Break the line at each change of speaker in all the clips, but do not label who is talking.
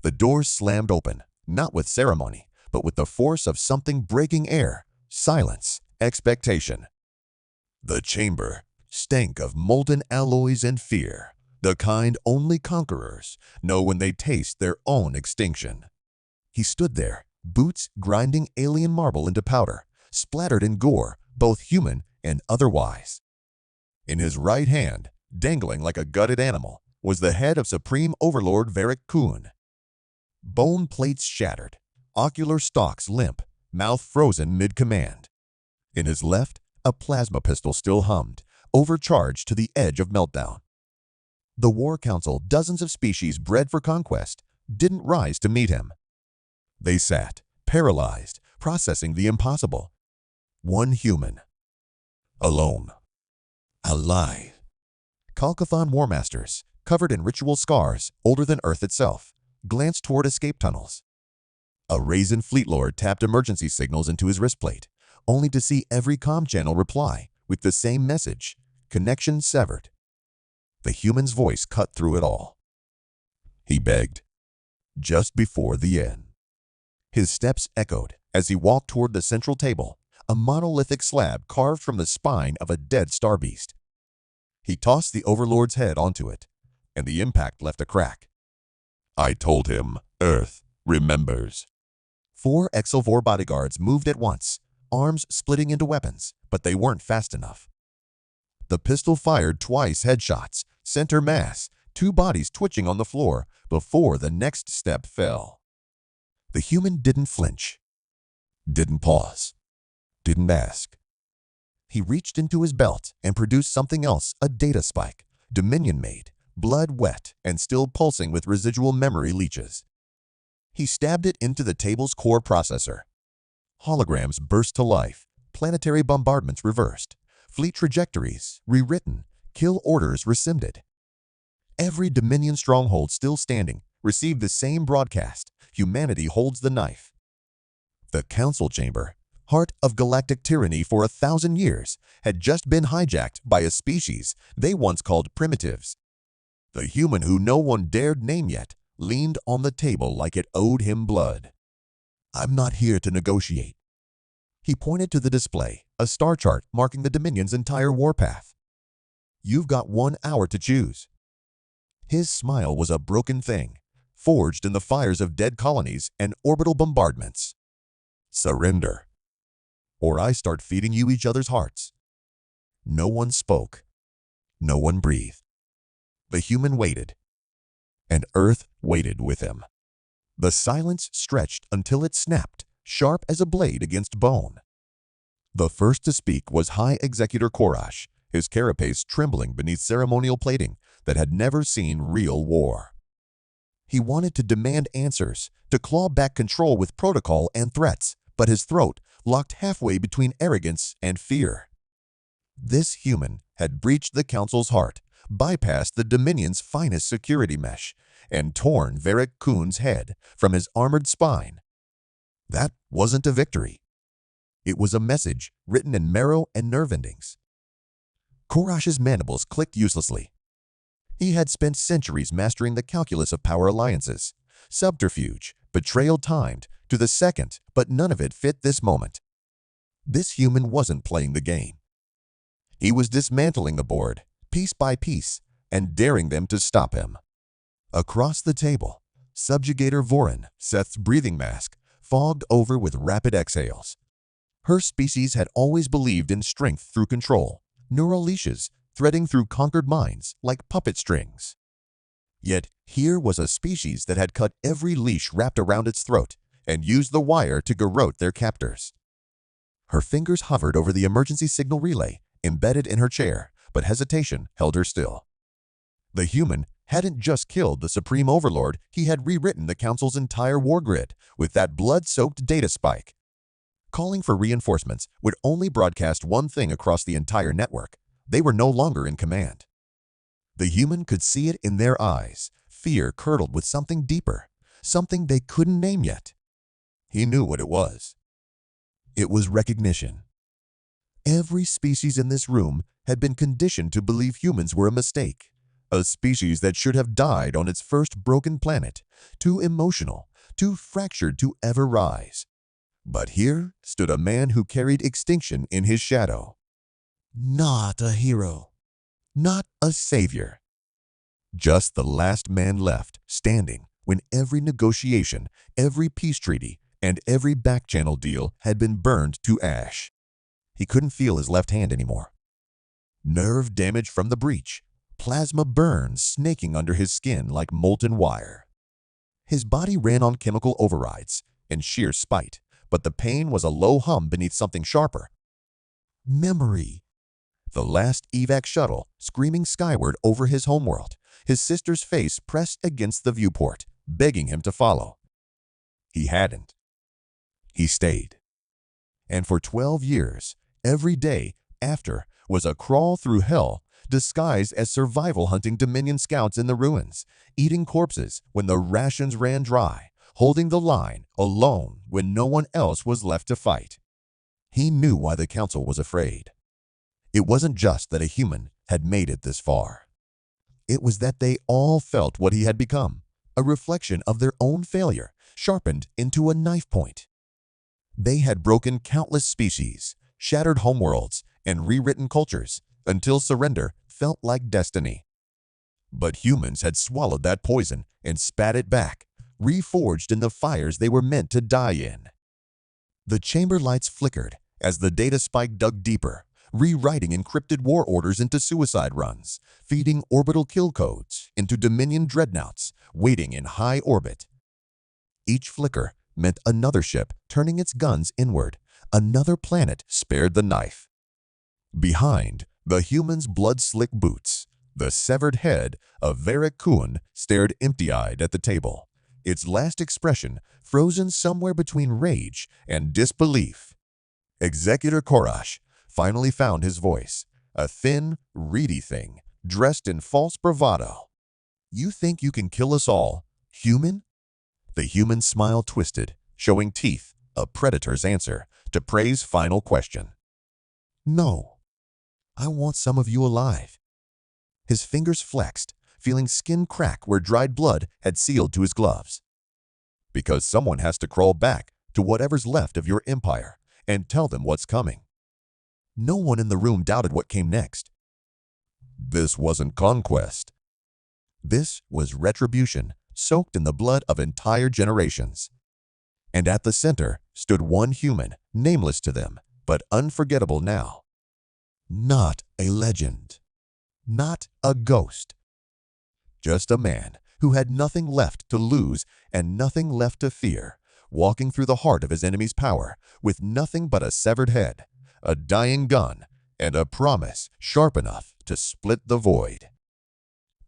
The doors slammed open, not with ceremony, but with the force of something breaking air, silence, expectation. The chamber stank of molten alloys and fear, the kind only conquerors know when they taste their own extinction. He stood there, boots grinding alien marble into powder, splattered in gore, both human and otherwise. In his right hand, dangling like a gutted animal, was the head of Supreme Overlord Varric Kuhn. Bone plates shattered, ocular stalks limp, mouth frozen mid-command. In his left, a plasma pistol still hummed, overcharged to the edge of meltdown. The War Council, dozens of species bred for conquest, didn't rise to meet him. They sat, paralyzed, processing the impossible. One human. Alone. Alive. Kalkathon War Masters, covered in ritual scars, older than Earth itself, glanced toward escape tunnels. A Raisin Fleet Lord tapped emergency signals into his wristplate, only to see every comm channel reply with the same message: connection severed. The human's voice cut through it all. He begged, just before the end. His steps echoed as he walked toward the central table, a monolithic slab carved from the spine of a dead star beast. He tossed the Overlord's head onto it, and the impact left a crack. I told him, Earth remembers. 4 Exilvor bodyguards moved at once, arms splitting into weapons, but they weren't fast enough. The pistol fired twice headshots, center mass, 2 bodies twitching on the floor before the next step fell. The human didn't flinch, didn't pause, didn't ask. He reached into his belt and produced something else, a data spike, Dominion-made, blood wet and still pulsing with residual memory leeches. He stabbed it into the table's core processor. Holograms burst to life, planetary bombardments reversed, fleet trajectories rewritten, kill orders rescinded. Every Dominion stronghold still standing received the same broadcast: humanity holds the knife. The Council Chamber, heart of galactic tyranny for 1,000 years, had just been hijacked by a species they once called primitives. The human who no one dared name yet leaned on the table like it owed him blood. I'm not here to negotiate. He pointed to the display, a star chart marking the Dominion's entire warpath. You've got 1 hour to choose. His smile was a broken thing, forged in the fires of dead colonies and orbital bombardments. Surrender, or I start feeding you each other's hearts. No one spoke. No one breathed. The human waited, and Earth waited with him. The silence stretched until it snapped, sharp as a blade against bone. The first to speak was High Executor Korash, his carapace trembling beneath ceremonial plating that had never seen real war. He wanted to demand answers, to claw back control with protocol and threats, but his throat locked halfway between arrogance and fear. This human had breached the Council's heart, bypassed the Dominion's finest security mesh, and torn Varric Kuhn's head from his armored spine. That wasn't a victory. It was a message written in marrow and nerve endings. Korash's mandibles clicked uselessly. He had spent centuries mastering the calculus of power alliances, subterfuge, betrayal timed to the second, but none of it fit this moment. This human wasn't playing the game. He was dismantling the board, piece by piece, and daring them to stop him. Across the table, Subjugator Vorin, Seth's breathing mask, fogged over with rapid exhales. Her species had always believed in strength through control, neural leashes threading through conquered minds like puppet strings. Yet here was a species that had cut every leash wrapped around its throat and used the wire to garrote their captors. Her fingers hovered over the emergency signal relay embedded in her chair, but hesitation held her still. The human hadn't just killed the Supreme Overlord, he had rewritten the Council's entire war grid with that blood-soaked data spike. Calling for reinforcements would only broadcast one thing across the entire network: they were no longer in command. The human could see it in their eyes, fear curdled with something deeper, something they couldn't name yet. He knew what it was. It was recognition. Every species in this room had been conditioned to believe humans were a mistake, A species that should have died on its first broken planet, too emotional, too fractured to ever rise. But here stood a man who carried extinction in his shadow. Not a hero, not a savior. Just the last man left standing when every negotiation, every peace treaty, and every back-channel deal had been burned to ash. He couldn't feel his left hand anymore. Nerve damage from the breach, plasma burns snaking under his skin like molten wire. His body ran on chemical overrides in sheer spite, but the pain was a low hum beneath something sharper. Memory. The last evac shuttle screaming skyward over his homeworld, his sister's face pressed against the viewport, begging him to follow. He hadn't. He stayed. And for 12 years, every day after was a crawl through hell disguised as survival hunting Dominion scouts in the ruins, eating corpses when the rations ran dry, holding the line alone when no one else was left to fight. He knew why the council was afraid. It wasn't just that a human had made it this far. It was that they all felt what he had become, a reflection of their own failure, sharpened into a knife point. They had broken countless species, shattered homeworlds, and rewritten cultures until surrender felt like destiny. But humans had swallowed that poison and spat it back, reforged in the fires they were meant to die in. The chamber lights flickered as the data spike dug deeper, rewriting encrypted war orders into suicide runs, feeding orbital kill codes into Dominion dreadnoughts waiting in high orbit. Each flicker meant another ship turning its guns inward, another planet spared the knife. Behind, the human's blood-slick boots, the severed head of Varric Kuhn stared empty-eyed at the table, its last expression frozen somewhere between rage and disbelief. Executor Korash finally found his voice, a thin, reedy thing, dressed in false bravado. "You think you can kill us all, human?" The human smile twisted, showing teeth, a predator's answer to Prey's final question. "No. I want some of you alive." His fingers flexed, feeling skin crack where dried blood had sealed to his gloves. "Because someone has to crawl back to whatever's left of your empire and tell them what's coming." No one in the room doubted what came next. This wasn't conquest. This was retribution, soaked in the blood of entire generations. And at the center stood one human, nameless to them, but unforgettable now. Not a legend. Not a ghost. Just a man who had nothing left to lose and nothing left to fear, walking through the heart of his enemy's power with nothing but a severed head, a dying gun, and a promise sharp enough to split the void.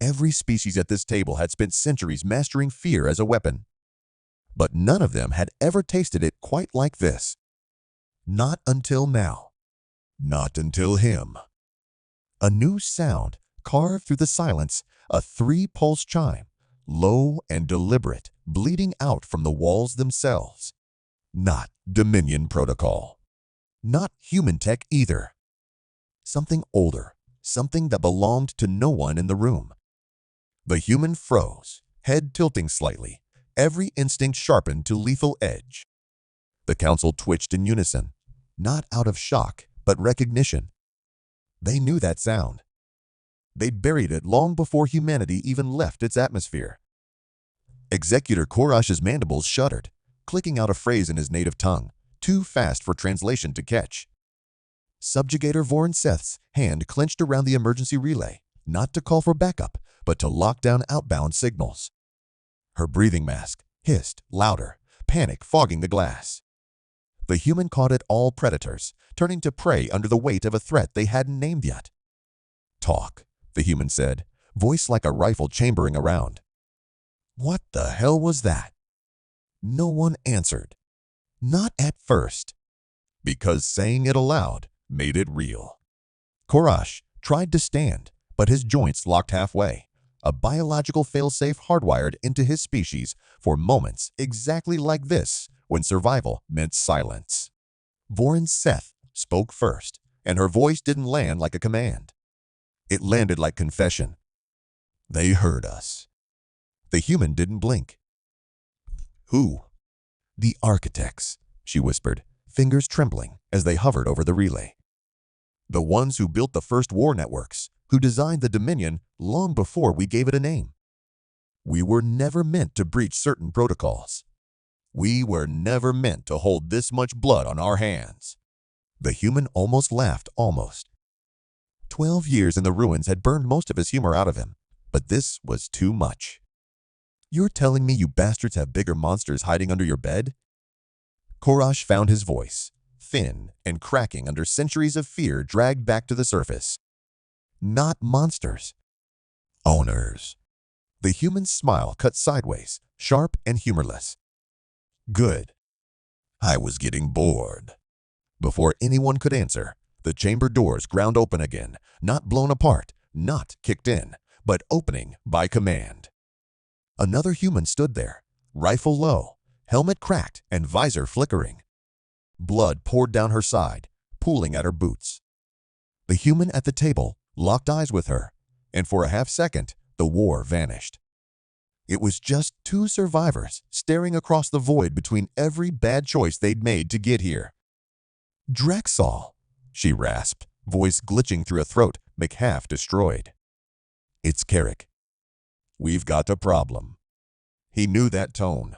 Every species at this table had spent centuries mastering fear as a weapon, but none of them had ever tasted it quite like this. Not until now. Not until him. A new sound carved through the silence, a 3-pulse chime, low and deliberate, bleeding out from the walls themselves. Not Dominion protocol. Not human tech either. Something older, something that belonged to no one in the room. The human froze, head tilting slightly, every instinct sharpened to lethal edge. The council twitched in unison, not out of shock, but recognition. They knew that sound. They'd buried it long before humanity even left its atmosphere. Executor Korash's mandibles shuddered, clicking out a phrase in his native tongue, too fast for translation to catch. Subjugator Vorin Seth's hand clenched around the emergency relay, not to call for backup, but to lock down outbound signals. Her breathing mask hissed louder, panic fogging the glass. The human caught at all predators, turning to prey under the weight of a threat they hadn't named yet. "Talk," the human said, voice like a rifle chambering around. What the hell was that? No one answered. Not at first. Because saying it aloud made it real. Korash tried to stand, but his joints locked halfway, a biological failsafe hardwired into his species for moments exactly like this when survival meant silence. Vorin Seth spoke first, and her voice didn't land like a command. It landed like confession. They heard us. The human didn't blink. Who? The architects, she whispered, fingers trembling as they hovered over the relay. The ones who built the first war networks, who designed the Dominion long before we gave it a name. We were never meant to breach certain protocols. We were never meant to hold this much blood on our hands. The human almost laughed, almost. 12 years in the ruins had burned most of his humor out of him, but this was too much. You're telling me you bastards have bigger monsters hiding under your bed? Korash found his voice, thin and cracking under centuries of fear dragged back to the surface. Not monsters. Owners. The human's smile cut sideways, sharp and humorless. Good. I was getting bored. Before anyone could answer, the chamber doors ground open again, not blown apart, not kicked in, but opening by command. Another human stood there, rifle low, helmet cracked and visor flickering. Blood poured down her side, pooling at her boots. The human at the table locked eyes with her, and for a half-second, the war vanished. It was just two survivors staring across the void between every bad choice they'd made to get here. Drexel, she rasped, voice glitching through a throat half destroyed. It's Carrick. We've got a problem. He knew that tone.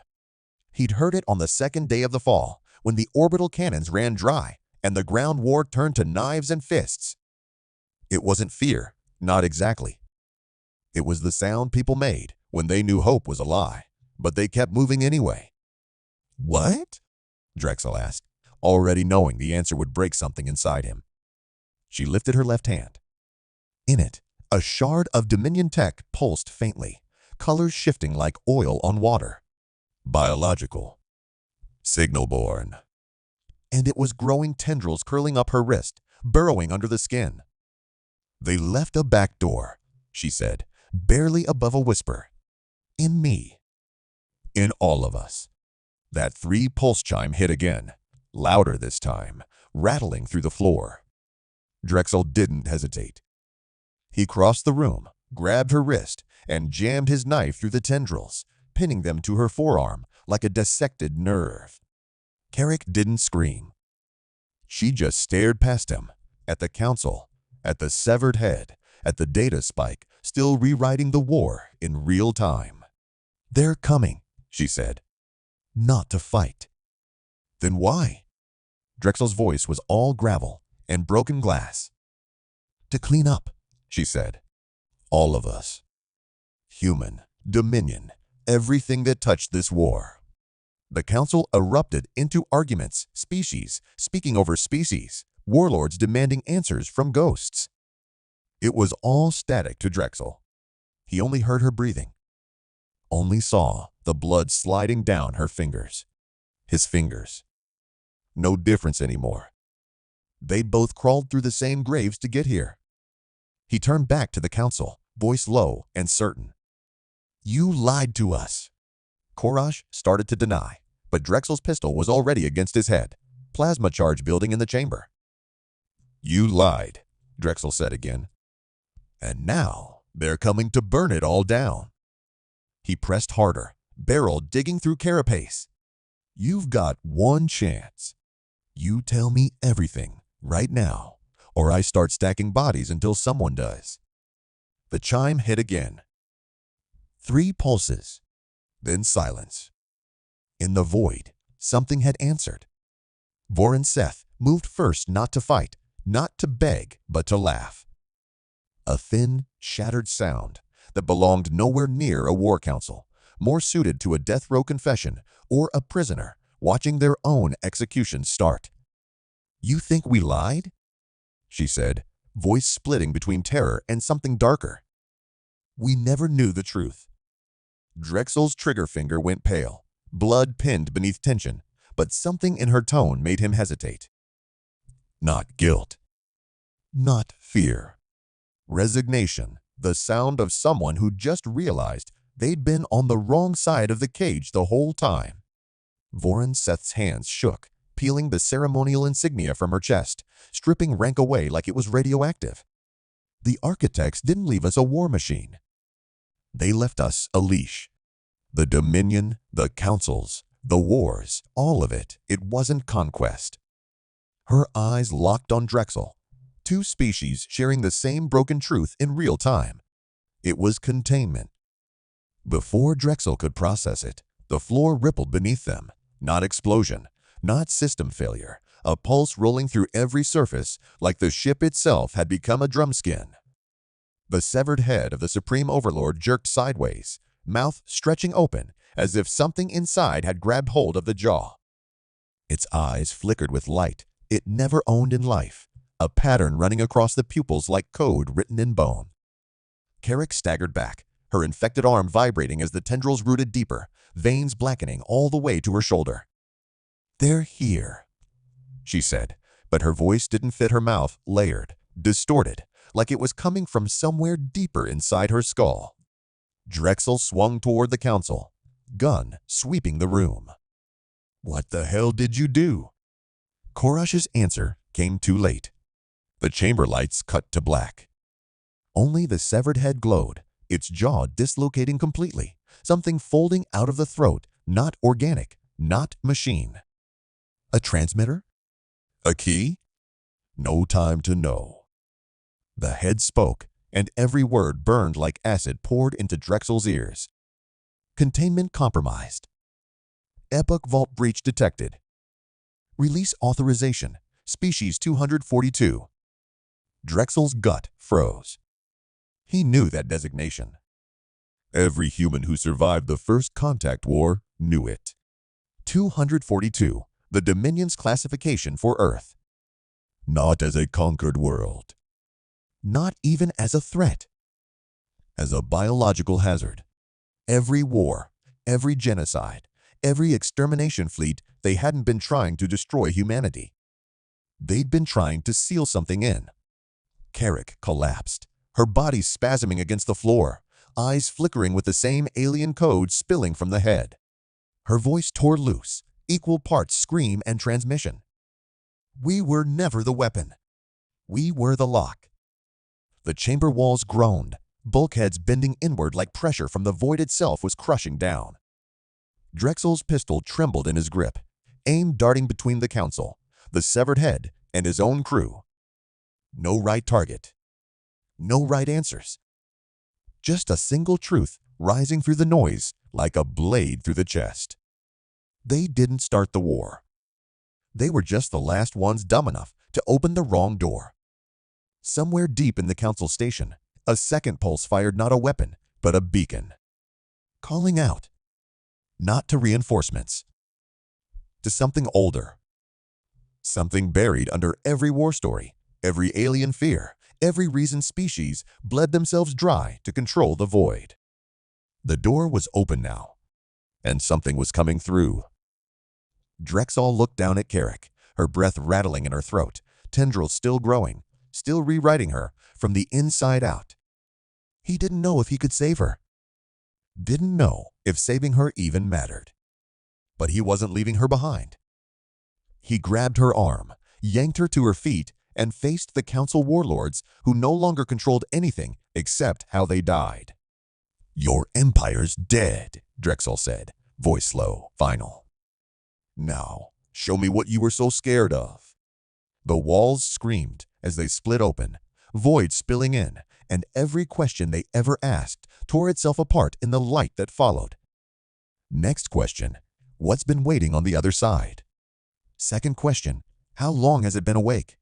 He'd heard it on the second day of the fall, when the orbital cannons ran dry and the ground war turned to knives and fists. It wasn't fear, not exactly. It was the sound people made when they knew hope was a lie, but they kept moving anyway. What? Drexel asked, already knowing the answer would break something inside him. She lifted her left hand. In it, a shard of Dominion tech pulsed faintly, colors shifting like oil on water. Biological. Signal-born. And it was growing tendrils curling up her wrist, burrowing under the skin. They left a back door, she said, barely above a whisper. In me. In all of us. That 3 pulse chime hit again, louder this time, rattling through the floor. Drexel didn't hesitate. He crossed the room, grabbed her wrist, and jammed his knife through the tendrils, pinning them to her forearm like a dissected nerve. Carrick didn't scream. She just stared past him, at the council, at the severed head, at the data spike still rewriting the war in real time. They're coming, she said. Not to fight. Then why? Drexel's voice was all gravel and broken glass. To clean up, she said. All of us. Human, Dominion, everything that touched this war. The council erupted into arguments, species speaking over species, warlords demanding answers from ghosts. It was all static to Drexel. He only heard her breathing. Only saw the blood sliding down her fingers. His fingers. No difference anymore. They'd both crawled through the same graves to get here. He turned back to the council, voice low and certain. You lied to us. Korash started to deny, but Drexel's pistol was already against his head, plasma charge building in the chamber. You lied, Drexel said again. And now they're coming to burn it all down. He pressed harder, barrel digging through carapace. You've got one chance. You tell me everything right now, or I start stacking bodies until someone does. The chime hit again. 3 pulses, then silence. In the void, something had answered. Voran Seth moved first, not to fight, not to beg, but to laugh. A thin, shattered sound that belonged nowhere near a war council, more suited to a death row confession or a prisoner watching their own execution start. You think we lied? She said, voice splitting between terror and something darker. We never knew the truth. Drexel's trigger finger went pale, blood pinned beneath tension, but something in her tone made him hesitate. Not guilt. Not fear. Resignation, the sound of someone who just realized they'd been on the wrong side of the cage the whole time. Voran Seth's hands shook, peeling the ceremonial insignia from her chest, stripping rank away like it was radioactive. The architects didn't leave us a war machine. They left us a leash. The Dominion, the councils, the wars, all of it. It wasn't conquest. Her eyes locked on Drexel. Two species sharing the same broken truth in real time. It was containment. Before Drexel could process it, the floor rippled beneath them. Not explosion, not system failure, a pulse rolling through every surface like the ship itself had become a drumskin. The severed head of the Supreme Overlord jerked sideways, mouth stretching open as if something inside had grabbed hold of the jaw. Its eyes flickered with light it never owned in life, a pattern running across the pupils like code written in bone. Carrick staggered back, her infected arm vibrating as the tendrils rooted deeper, veins blackening all the way to her shoulder. "They're here," she said, but her voice didn't fit her mouth, layered, distorted, like it was coming from somewhere deeper inside her skull. Drexel swung toward the council, gun sweeping the room. "What the hell did you do?" Korash's answer came too late. The chamber lights cut to black. Only the severed head glowed, its jaw dislocating completely, something folding out of the throat, not organic, not machine. A transmitter? A key? No time to know. The head spoke, and every word burned like acid poured into Drexel's ears. Containment compromised. Epoch Vault breach detected. Release authorization, species 242. Drexel's gut froze. He knew that designation. Every human who survived the First Contact War knew it. 242, the Dominion's classification for Earth. Not as a conquered world. Not even as a threat. As a biological hazard. Every war, every genocide, every extermination fleet, they hadn't been trying to destroy humanity. They'd been trying to seal something in. Carrick collapsed, her body spasming against the floor, eyes flickering with the same alien code spilling from the head. Her voice tore loose, equal parts scream and transmission. We were never the weapon. We were the lock. The chamber walls groaned, bulkheads bending inward like pressure from the void itself was crushing down. Drexel's pistol trembled in his grip, aim darting between the council, the severed head, and his own crew. No right target. No right answers. Just a single truth rising through the noise like a blade through the chest. They didn't start the war. They were just the last ones dumb enough to open the wrong door. Somewhere deep in the council station, a second pulse fired not a weapon, but a beacon. Calling out. Not to reinforcements. To something older. Something buried under every war story, every alien fear, every reason species bled themselves dry to control the void. The door was open now, and something was coming through. Drexel looked down at Carrick, her breath rattling in her throat, tendrils still growing, still rewriting her from the inside out. He didn't know if he could save her. Didn't know if saving her even mattered. But he wasn't leaving her behind. He grabbed her arm, yanked her to her feet, and faced the council warlords who no longer controlled anything except how they died. Your empire's dead, Drexel said, voice low, final. Now, show me what you were so scared of. The walls screamed as they split open, void spilling in, and every question they ever asked tore itself apart in the light that followed. Next question, what's been waiting on the other side? Second question, how long has it been awake?